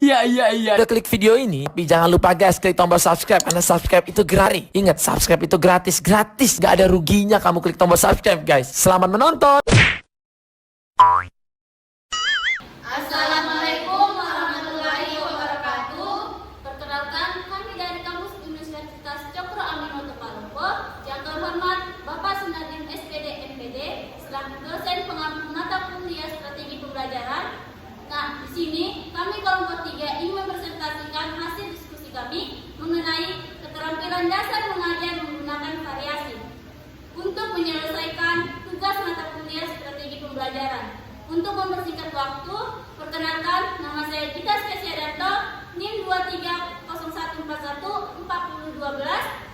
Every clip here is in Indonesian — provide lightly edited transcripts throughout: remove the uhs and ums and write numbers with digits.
Iya. Udah klik video ini, tapi jangan lupa guys, klik tombol subscribe. Karena subscribe itu gratis. Ingat, subscribe itu gratis. Gak ada ruginya kamu klik tombol subscribe guys. Selamat menonton. Assalamualaikum warahmatullahi wabarakatuh. Perkenalkan, kami dari Kampus Universitas Cokro Aminoto Palopo. Yang terhormat Bapak Sunardim SPD MPD selaku dosen pengampu mata kuliah strategi pembelajaran. Nah, di sini kami kelompok 3 ingin mempresentasikan hasil diskusi kami mengenai keterampilan dasar mengajar menggunakan variasi untuk menyelesaikan tugas mata kuliah strategi pembelajaran. Untuk mempersingkat waktu, perkenalkan, nama saya Gita Spesiadanto, NIM 2301414012.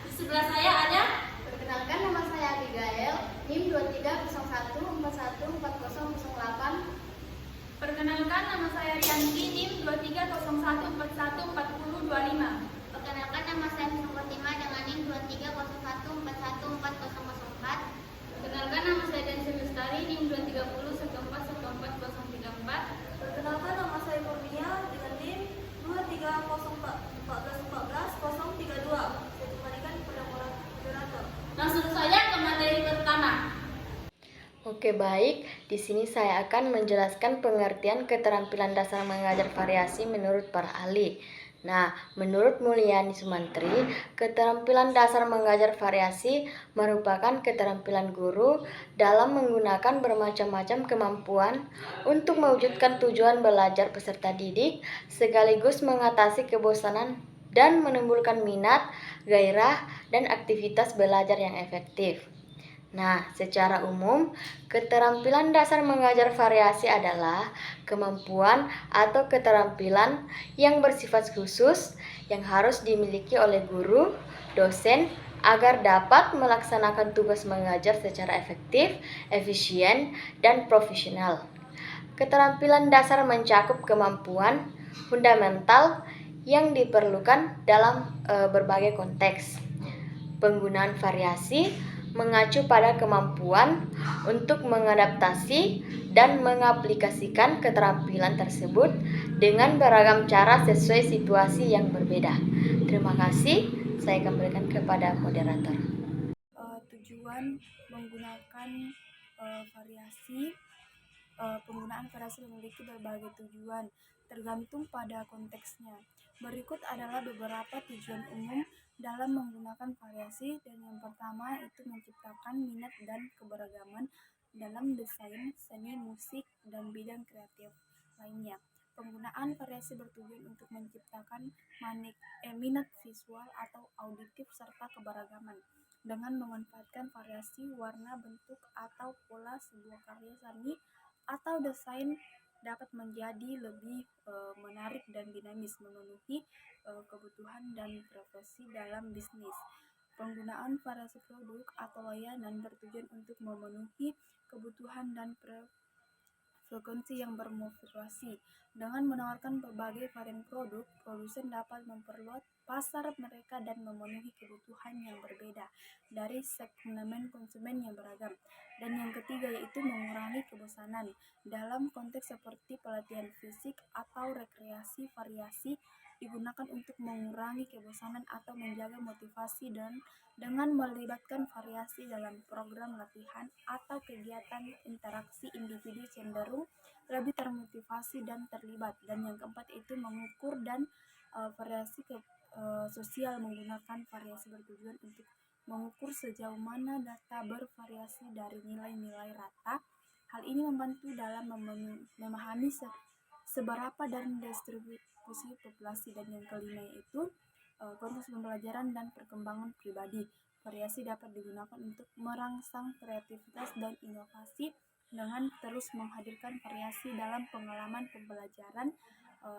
Di sebelah saya ada. Perkenalkan, nama saya Abigail, NIM 2301414008. Perkenalkan, nama saya Rianti, NIM 2301414025. Perkenalkan, nama saya Nurul Fatimah dengan NIM 2301414004. Perkenalkan, nama saya Dansi Lestari, NIM 230141404. Perkenalkan, nama saya Kurnia dengan NIM 230414141032. Saya kembalikan kepada moderator. Langsung saja ke materi pertama. Oke, baik. Di sini saya akan menjelaskan pengertian keterampilan dasar mengajar variasi menurut para ahli. Nah, menurut Mulyani Sumantri, keterampilan dasar mengajar variasi merupakan keterampilan guru dalam menggunakan bermacam-macam kemampuan untuk mewujudkan tujuan belajar peserta didik, sekaligus mengatasi kebosanan dan menimbulkan minat, gairah, dan aktivitas belajar yang efektif. Nah, secara umum, keterampilan dasar mengajar variasi adalah kemampuan atau keterampilan yang bersifat khusus yang harus dimiliki oleh guru, dosen, agar dapat melaksanakan tugas mengajar secara efektif, efisien, dan profesional. Keterampilan dasar mencakup kemampuan fundamental yang diperlukan dalam berbagai konteks. Penggunaan variasi mengacu pada kemampuan untuk mengadaptasi dan mengaplikasikan keterampilan tersebut dengan beragam cara sesuai situasi yang berbeda. Terima kasih, saya kembalikan kepada moderator. Tujuan menggunakan variasi. Penggunaan variasi memiliki berbagai tujuan, tergantung pada konteksnya. Berikut adalah beberapa tujuan umum dalam menggunakan variasi, dan yang pertama itu menciptakan minat dan keberagaman dalam desain, seni, musik, dan bidang kreatif lainnya. Penggunaan variasi bertujuan untuk menciptakan minat visual atau auditif serta keberagaman. Dengan memanfaatkan variasi warna, bentuk, atau pola, sebuah karya seni atau desain dapat menjadi lebih menarik dan dinamis, memenuhi kebutuhan dan profesi dalam bisnis. Penggunaan variasi produk atau layanan bertujuan untuk memenuhi kebutuhan dan frekuensi yang bermotivasi. Dengan menawarkan berbagai varian produk, produsen dapat memperluas pasar mereka dan memenuhi kebutuhan yang berbeda dari segmen konsumen yang beragam. Dan yang ketiga yaitu mengurangi kebosanan. Dalam konteks seperti pelatihan fisik atau rekreasi, variasi digunakan untuk mengurangi kebosanan atau menjaga motivasi, dan dengan melibatkan variasi dalam program latihan atau kegiatan interaksi, individu cenderung lebih termotivasi dan terlibat. Dan yang keempat itu mengukur dan variasi sosial. Menggunakan variasi bertujuan untuk mengukur sejauh mana data bervariasi dari nilai-nilai rata. Hal ini membantu dalam memahami seberapa dan distribusi populasi. Dan yang kelima yaitu konteks pembelajaran dan perkembangan pribadi. Variasi dapat digunakan untuk merangsang kreativitas dan inovasi dengan terus menghadirkan variasi dalam pengalaman pembelajaran.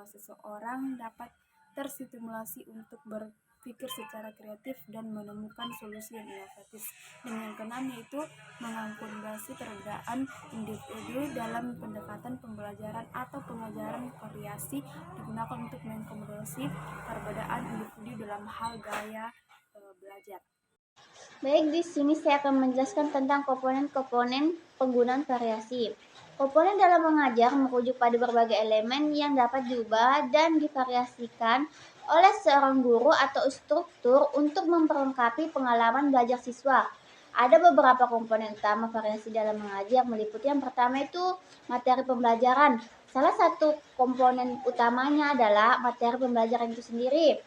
Seseorang dapat terstimulasi untuk berpikir secara kreatif dan menemukan solusi yang inovatif. Dan yang keenam yaitu mengakomodasi perbedaan individu dalam pendekatan pembelajaran atau pengajaran. Variasi digunakan untuk mengakomodasi perbedaan individu dalam hal gaya belajar. Baik, di sini saya akan menjelaskan tentang komponen-komponen penggunaan variasi. Komponen dalam mengajar merujuk pada berbagai elemen yang dapat diubah dan divariasikan oleh seorang guru atau instruktur untuk memperlengkapi pengalaman belajar siswa. Ada beberapa komponen utama variasi dalam mengajar meliputi yang pertama itu materi pembelajaran. Salah satu komponen utamanya adalah materi pembelajaran itu sendiri.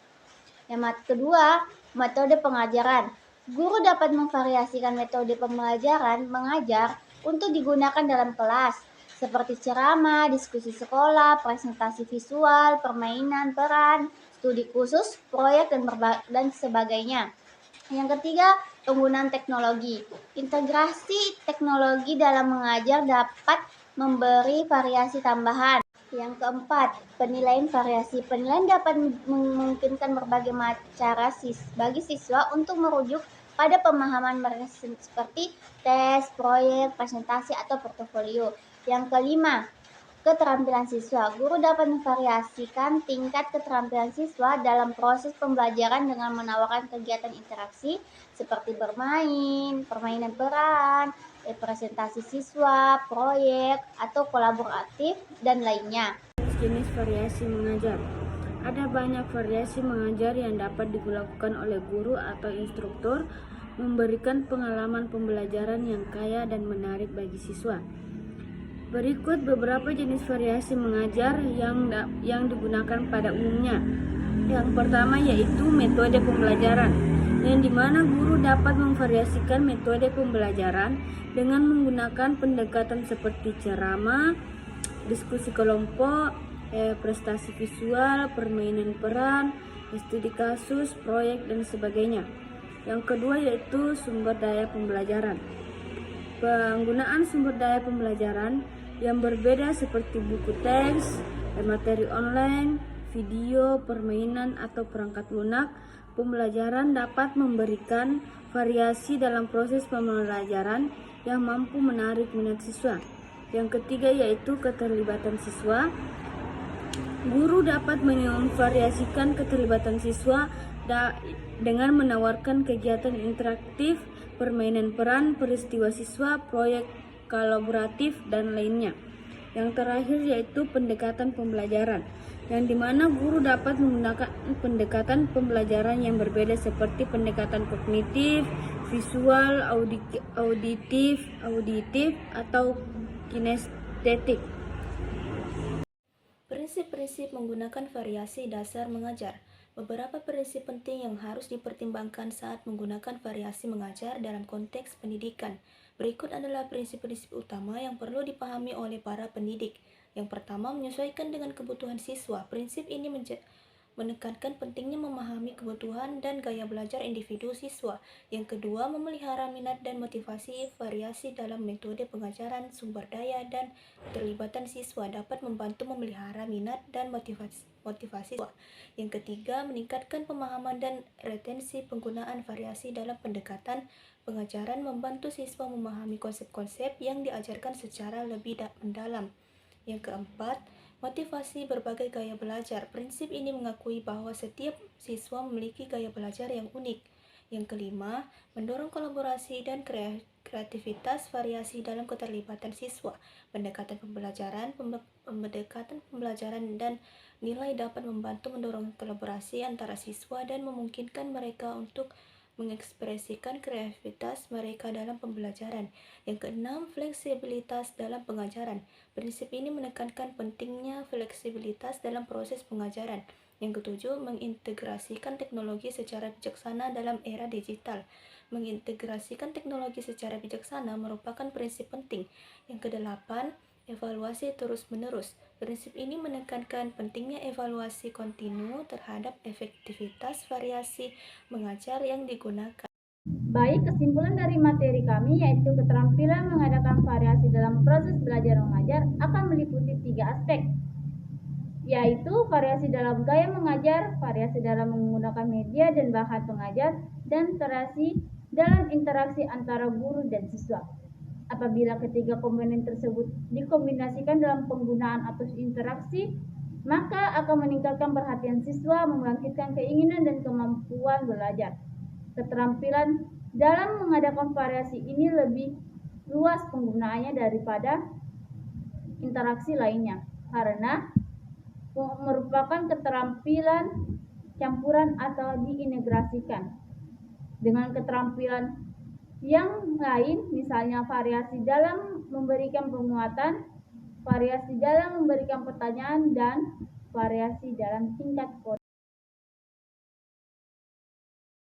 Yang kedua, metode pengajaran. Guru dapat memvariasikan metode pembelajaran mengajar untuk digunakan dalam kelas, seperti ceramah, diskusi sekolah, presentasi visual, permainan peran, studi khusus, proyek, dan sebagainya. Yang ketiga, penggunaan teknologi. Integrasi teknologi dalam mengajar dapat memberi variasi tambahan. Yang keempat, penilaian variasi. Penilaian dapat memungkinkan berbagai cara bagi siswa untuk merujuk pada pemahaman mereka seperti tes, proyek, presentasi, atau portofolio. Yang kelima, keterampilan siswa. Guru dapat memvariasikan tingkat keterampilan siswa dalam proses pembelajaran dengan menawarkan kegiatan interaksi seperti bermain, permainan peran, presentasi siswa, proyek, atau kolaboratif, dan lainnya. Jenis variasi mengajar. Ada banyak variasi mengajar yang dapat dilakukan oleh guru atau instruktur, memberikan pengalaman pembelajaran yang kaya dan menarik bagi siswa. Berikut beberapa jenis variasi mengajar yang digunakan pada umumnya. Yang pertama yaitu metode pembelajaran, yang dimana guru dapat memvariasikan metode pembelajaran dengan menggunakan pendekatan seperti ceramah, diskusi kelompok, prestasi visual, permainan peran, studi kasus, proyek, dan sebagainya. Yang kedua yaitu sumber daya pembelajaran. Penggunaan sumber daya pembelajaran yang berbeda seperti buku teks, materi online, video, permainan, atau perangkat lunak pembelajaran dapat memberikan variasi dalam proses pembelajaran yang mampu menarik minat siswa. Yang ketiga yaitu keterlibatan siswa. Guru dapat memvariasikan keterlibatan siswa dengan menawarkan kegiatan interaktif, permainan peran, peristiwa siswa, proyek kolaboratif, dan lainnya. Yang terakhir yaitu pendekatan pembelajaran, yang dimana guru dapat menggunakan pendekatan pembelajaran yang berbeda seperti pendekatan kognitif, visual, auditif, atau kinestetik. Prinsip-prinsip menggunakan variasi dasar mengajar. Beberapa prinsip penting yang harus dipertimbangkan saat menggunakan variasi mengajar dalam konteks pendidikan. Berikut adalah prinsip-prinsip utama yang perlu dipahami oleh para pendidik. Yang pertama, menyesuaikan dengan kebutuhan siswa. Prinsip ini menekankan pentingnya memahami kebutuhan dan gaya belajar individu siswa. Yang kedua, memelihara minat dan motivasi. Variasi dalam metode pengajaran, sumber daya, dan keterlibatan siswa dapat membantu memelihara minat dan motivasi siswa. Yang ketiga, meningkatkan pemahaman dan retensi. Penggunaan variasi dalam pendekatan pengajaran membantu siswa memahami konsep-konsep yang diajarkan secara lebih mendalam. Yang keempat, motivasi berbagai gaya belajar. Prinsip ini mengakui bahwa setiap siswa memiliki gaya belajar yang unik. Yang kelima, mendorong kolaborasi dan kreativitas. Variasi dalam keterlibatan siswa. Pendekatan pembelajaran dan nilai dapat membantu mendorong kolaborasi antara siswa dan memungkinkan mereka untuk mengekspresikan kreativitas mereka dalam pembelajaran. Yang keenam, fleksibilitas dalam pengajaran. Prinsip ini menekankan pentingnya fleksibilitas dalam proses pengajaran. Yang ketujuh, mengintegrasikan teknologi secara bijaksana dalam era digital. Mengintegrasikan teknologi secara bijaksana merupakan prinsip penting. Yang kedelapan, evaluasi terus-menerus. Prinsip ini menekankan pentingnya evaluasi kontinu terhadap efektivitas variasi mengajar yang digunakan. Baik, kesimpulan dari materi kami yaitu keterampilan mengadakan variasi dalam proses belajar mengajar akan meliputi 3 aspek, yaitu variasi dalam gaya mengajar, variasi dalam menggunakan media dan bahan pengajar, dan variasi dalam interaksi antara guru dan siswa. Apabila ketiga komponen tersebut dikombinasikan dalam penggunaan atau interaksi, maka akan meningkatkan perhatian siswa, membangkitkan keinginan dan kemampuan belajar. Keterampilan dalam mengadakan variasi ini lebih luas penggunaannya daripada interaksi lainnya, karena merupakan keterampilan campuran atau diintegrasikan dengan keterampilan yang lain, misalnya variasi dalam memberikan penguatan, variasi dalam memberikan pertanyaan, dan variasi dalam tingkat